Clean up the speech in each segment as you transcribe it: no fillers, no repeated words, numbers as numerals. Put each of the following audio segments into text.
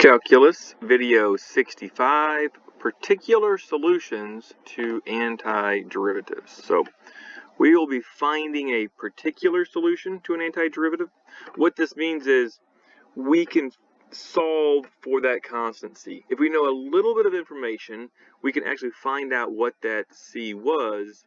Calculus, video 65, particular solutions to antiderivatives. So we will be finding a particular solution to an antiderivative. What this means is we can solve for that constant c. If we know a little bit of information, we can actually find out what that c was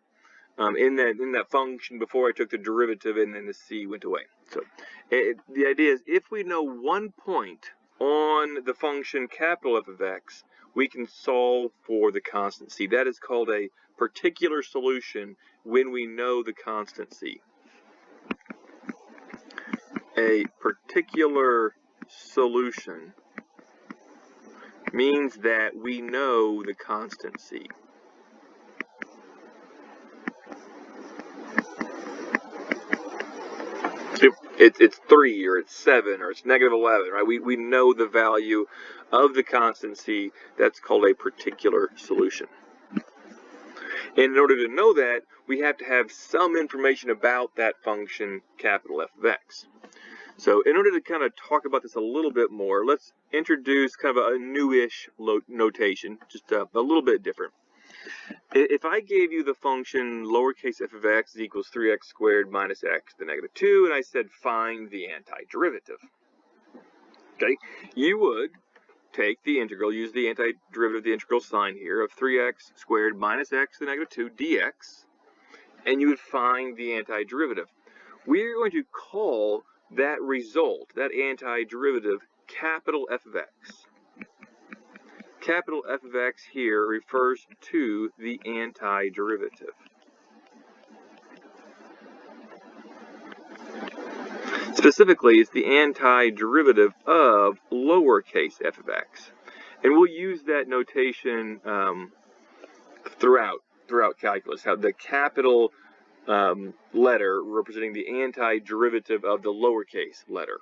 in that function before I took the derivative and then the c went away. So the idea is if we know one point on the function capital F of x, we can solve for the constant c. That is called a particular solution when we know the constant c. A particular solution means that we know the constant c. It's 3 or it's 7 or it's negative 11, right? We know the value of the constant c. That's called a particular solution. And in order to know that, we have to have some information about that function capital F of x. So in order to kind of talk about this a little bit more, let's introduce kind of a newish notation, just a little bit different. If I gave you the function lowercase f of x is equals 3x squared minus x to the negative 2, and I said find the antiderivative, okay, you would take the integral, use the antiderivative of the integral sign here of 3x squared minus x to the negative 2 dx, and you would find the antiderivative. We're going to call that result, that antiderivative, capital F of x. Capital F of x here refers to the antiderivative. Specifically, it's the antiderivative of lowercase f of x. And we'll use that notation throughout calculus, how the capital letter representing the antiderivative of the lowercase letter.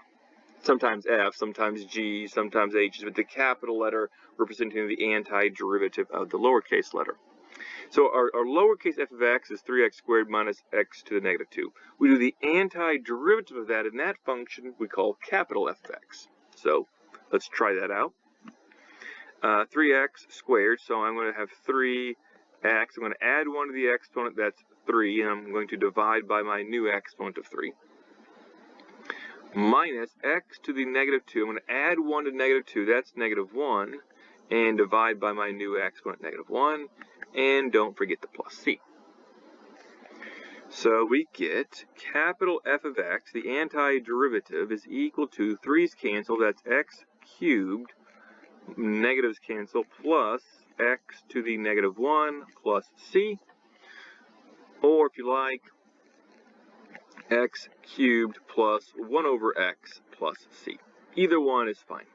Sometimes f, sometimes g, sometimes h, but the capital letter representing the antiderivative of the lowercase letter. So our lowercase f of x is 3x squared minus x to the negative 2. We do the antiderivative of that in that function we call capital F of x. So let's try that out. 3x squared, so I'm going to have 3x. I'm going to add 1 to the exponent, that's 3, and I'm going to divide by my new exponent of 3. Minus x to the negative 2. I'm going to add 1 to negative 2, that's negative 1, and divide by my new exponent, negative 1, and don't forget the plus c. So we get capital F of x, the antiderivative, is equal to 3's cancel, that's x cubed, negatives cancel, plus x to the negative 1 plus c, or if you like, x cubed plus 1 over x plus c. Either one is fine.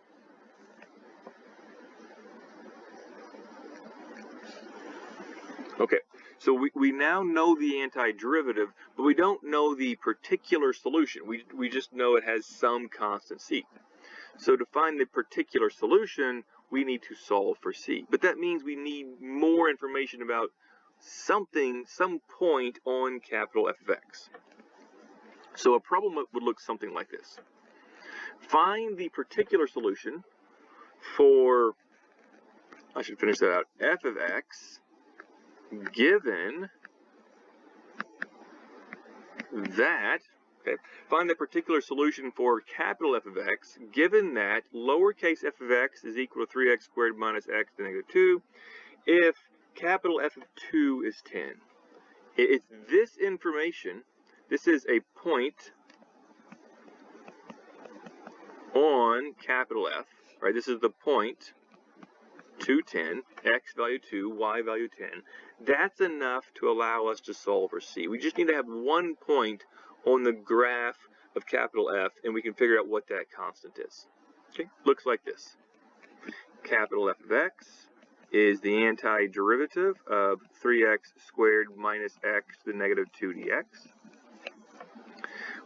Okay, so we now know the antiderivative, but we don't know the particular solution. We just know it has some constant c. So to find the particular solution, we need to solve for c. But that means we need more information about something, some point on capital F of x. So a problem would look something like this. Find the particular solution for, I should finish that out, f of x given that, okay, find the particular solution for capital F of x given that lowercase f of x is equal to 3x squared minus x to the negative 2 if capital F of 2 is 10. It's this information. This is a point on capital F, right? This is the point 2, 10, x value 2, y value 10. That's enough to allow us to solve for c. We just need to have one point on the graph of capital F, and we can figure out what that constant is. Okay, looks like this. Capital F of x is the antiderivative of 3x squared minus x to the negative 2 dx.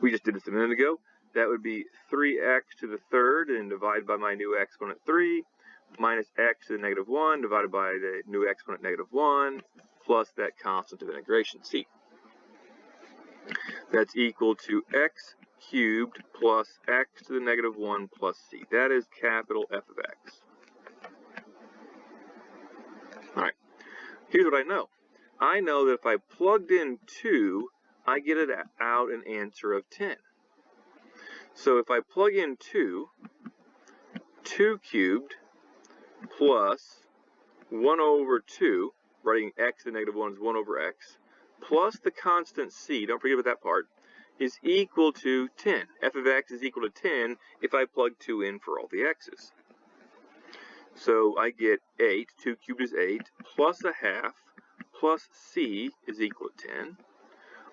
We just did this a minute ago. That would be 3x to the third and divide by my new exponent 3 minus x to the negative 1 divided by the new exponent negative 1 plus that constant of integration c. That's equal to x cubed plus x to the negative 1 plus c. That is capital F of x. All right, here's what I know. I know that if I plugged in 2, I get it out an answer of 10. So if I plug in 2 cubed plus 1 over 2, writing x to the negative 1 is 1 over x, plus the constant c, don't forget about that part, is equal to 10. F of x is equal to 10 if I plug 2 in for all the x's. So I get 8, 2 cubed is 8, plus a half, plus c is equal to 10,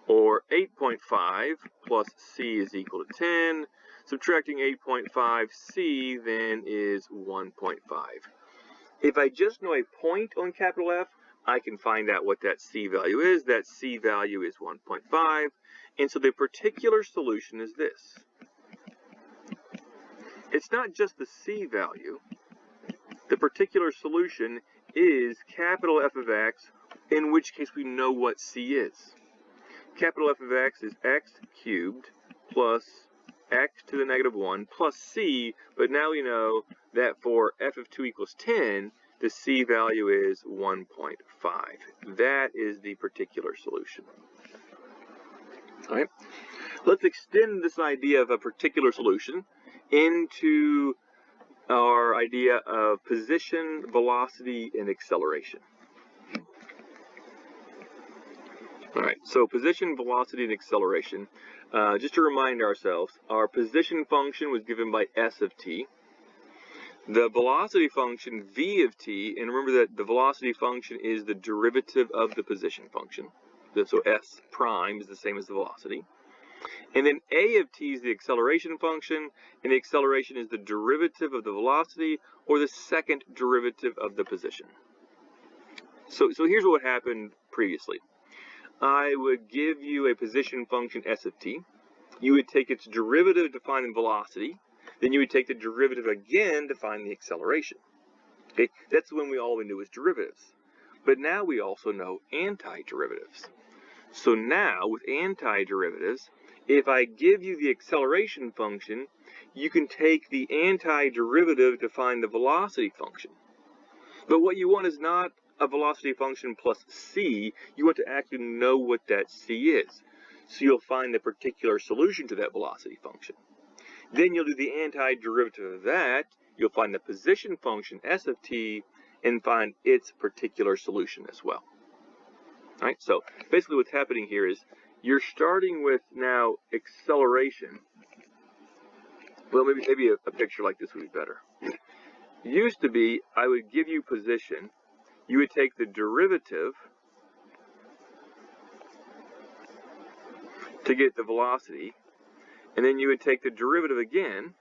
or 8.5 plus c is equal to 10. Subtracting 8.5, c then is 1.5. If I just know a point on capital F, I can find out what that c value is. That c value is 1.5. And so the particular solution is this. It's not just the c value. The particular solution is capital F of x, in which case we know what c is. Capital F of x is x cubed plus x to the negative 1 plus c, but now we know that for f of 2 equals 10, the c value is 1.5. That is the particular solution. All right. Let's extend this idea of a particular solution into our idea of position, velocity, and acceleration. All right, so position, velocity, and acceleration. Just to remind ourselves, our position function was given by s of t. The velocity function, v of t, and remember that the velocity function is the derivative of the position function. So s prime is the same as the velocity. And then a of t is the acceleration function, and the acceleration is the derivative of the velocity, or the second derivative of the position. So here's what happened previously. I would give you a position function s of t. You would take its derivative to find the velocity. Then you would take the derivative again to find the acceleration. Okay, that's when all we knew was derivatives. But now we also know antiderivatives. So now with antiderivatives, if I give you the acceleration function, you can take the antiderivative to find the velocity function. But what you want is not a velocity function plus c. You want to actually know what that c is. So you'll find the particular solution to that velocity function. Then you'll do the antiderivative of that. You'll find the position function s of t and find its particular solution as well. All right, so basically what's happening here is you're starting with now acceleration. Well, maybe a picture like this would be better. Used to be, I would give you position. You would take the derivative to get the velocity, and then you would take the derivative again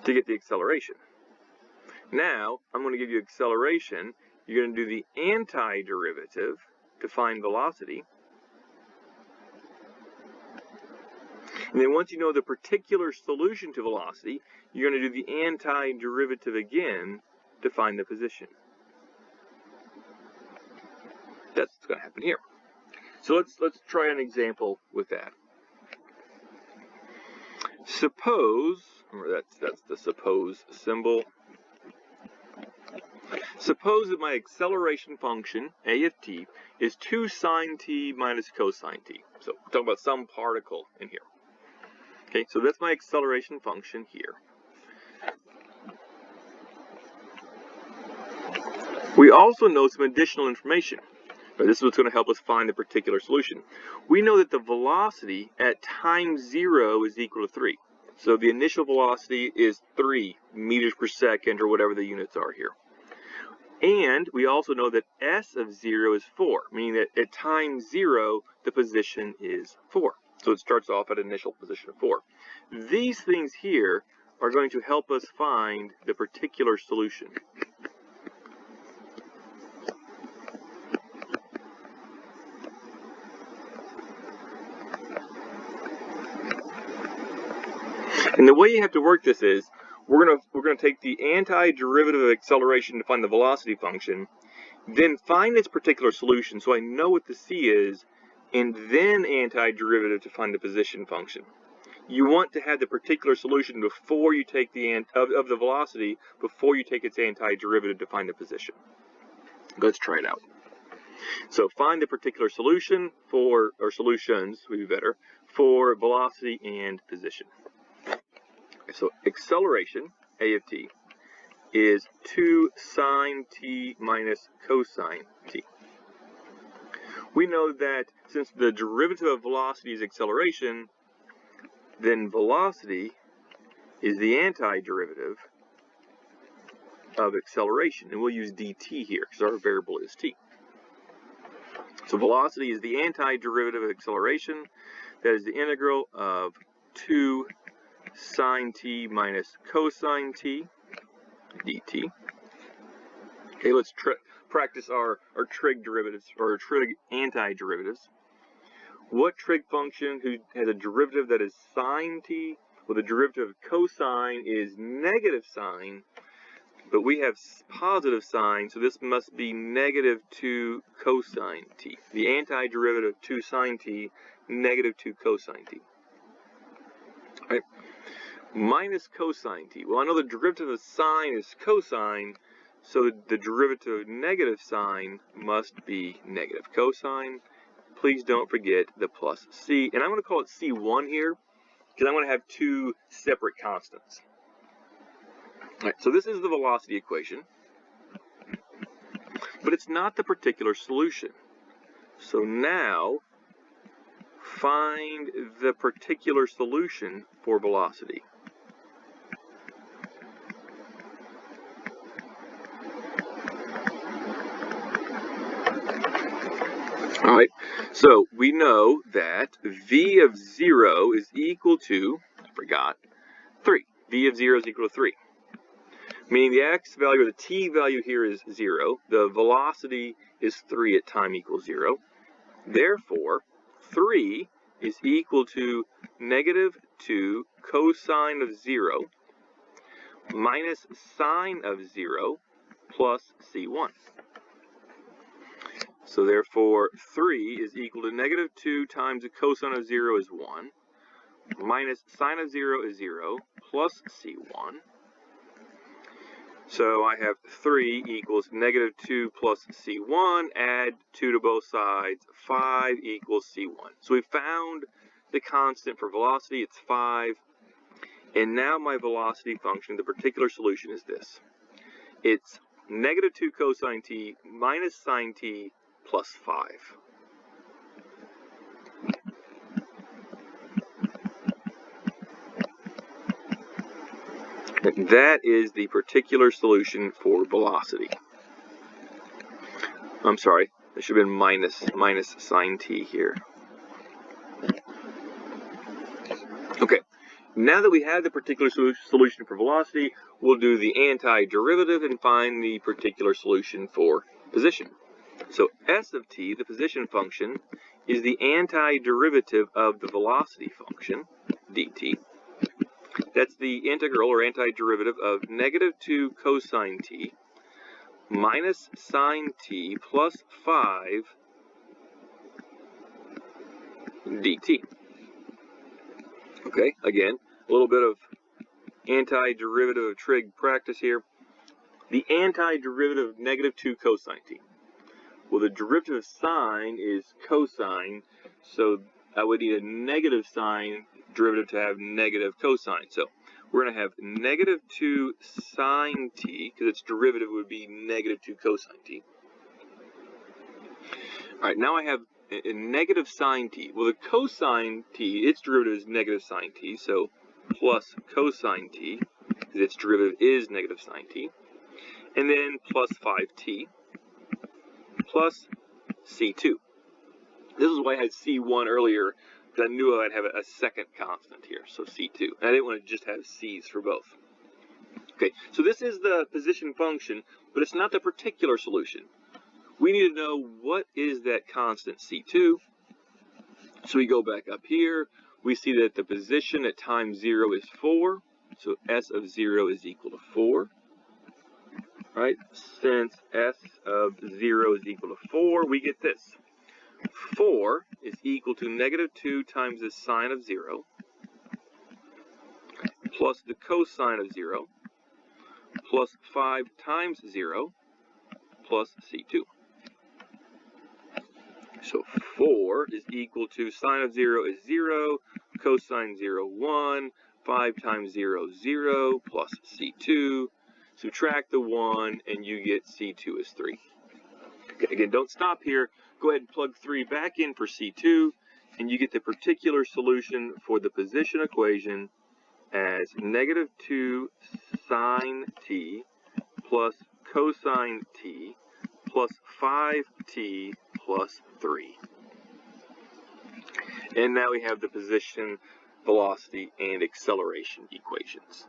to get the acceleration. Now, I'm going to give you acceleration. You're going to do the antiderivative to find velocity. And then once you know the particular solution to velocity, you're going to do the antiderivative again to find the position. That's what's going to happen here. So let's try an example with that. Suppose, remember that's the suppose symbol. Suppose that my acceleration function, a of t, is 2 sine t minus cosine t. So we're talking about some particle in here. Okay, so that's my acceleration function here. We also know some additional information. This is what's going to help us find the particular solution. We know that the velocity at time 0 is equal to 3. So the initial velocity is 3 meters per second, or whatever the units are here. And we also know that s of 0 is 4, meaning that at time 0, the position is 4. So it starts off at an initial position of 4. These things here are going to help us find the particular solution. And the way you have to work this is, we're gonna take the antiderivative of acceleration to find the velocity function, then find its particular solution so I know what the c is, and then antiderivative to find the position function. You want to have the particular solution before you take of the velocity before you take its antiderivative to find the position. Let's try it out. So find the particular solution for, or solutions would be better, for velocity and position. So acceleration, A of t, is 2 sine t minus cosine t. We know that since the derivative of velocity is acceleration, then velocity is the antiderivative of acceleration. And we'll use dt here because our variable is t. So velocity is the antiderivative of acceleration. That is the integral of 2 sine t minus cosine t dt. Okay, let's practice our trig derivatives, or trig antiderivatives. What trig function who has a derivative that is sine t? Well, the derivative of cosine is negative sine, but we have positive sine, so this must be negative 2 cosine t. The antiderivative of 2 sine t, negative 2 cosine t. All right. Minus cosine t. Well, I know the derivative of sine is cosine, so the derivative of negative sine must be negative cosine. Please don't forget the plus c. And I'm going to call it c1 here, because I'm going to have two separate constants. All right, so this is the velocity equation, but it's not the particular solution. So now, find the particular solution for velocity. All right, so we know that v of 0 is equal to, 3. v of 0 is equal to 3. Meaning the x value or the t value here is 0. The velocity is 3 at time equals 0. Therefore, 3 is equal to negative 2 cosine of 0 minus sine of 0 plus c1. So therefore, 3 is equal to negative 2 times the cosine of 0 is 1, minus sine of 0 is 0, plus c1. So I have 3 equals negative 2 plus c1, add 2 to both sides, 5 equals c1. So we found the constant for velocity, it's 5. And now my velocity function, the particular solution is this. It's negative 2 cosine t minus sine t plus 5. And that is the particular solution for velocity. I'm sorry, there should have been minus sine t here. Okay, now that we have the particular solution for velocity, we'll do the antiderivative and find the particular solution for position. So s of t, the position function, is the antiderivative of the velocity function, dt. That's the integral or antiderivative of negative 2 cosine t minus sine t plus 5 dt. Okay, again, a little bit of antiderivative of trig practice here. The antiderivative of negative 2 cosine t. Well, the derivative of sine is cosine, so I would need a negative sine derivative to have negative cosine. So we're going to have negative 2 sine t, because its derivative would be negative 2 cosine t. All right, now I have a negative sine t. Well, the cosine t, its derivative is negative sine t, so plus cosine t, because its derivative is negative sine t. And then plus 5t plus c2. This is why I had c1 earlier, because I knew I'd have a second constant here, so c2. And I didn't want to just have c's for both. Okay, so this is the position function, but it's not the particular solution. We need to know what is that constant c2. So we go back up here. We see that the position at time 0 is 4. So s of 0 is equal to 4. Right? Since s of 0 is equal to 4, we get this. 4 is equal to negative 2 times the sine of 0 plus the cosine of 0 plus 5 times 0 plus C2. So 4 is equal to sine of 0 is 0, cosine 0, 1, 5 times 0, 0, plus C2. Subtract the 1, and you get C2 is 3. Okay, again, don't stop here. Go ahead and plug 3 back in for C2, and you get the particular solution for the position equation as negative 2 sine t plus cosine t plus 5t plus 3. And now we have the position, velocity, and acceleration equations.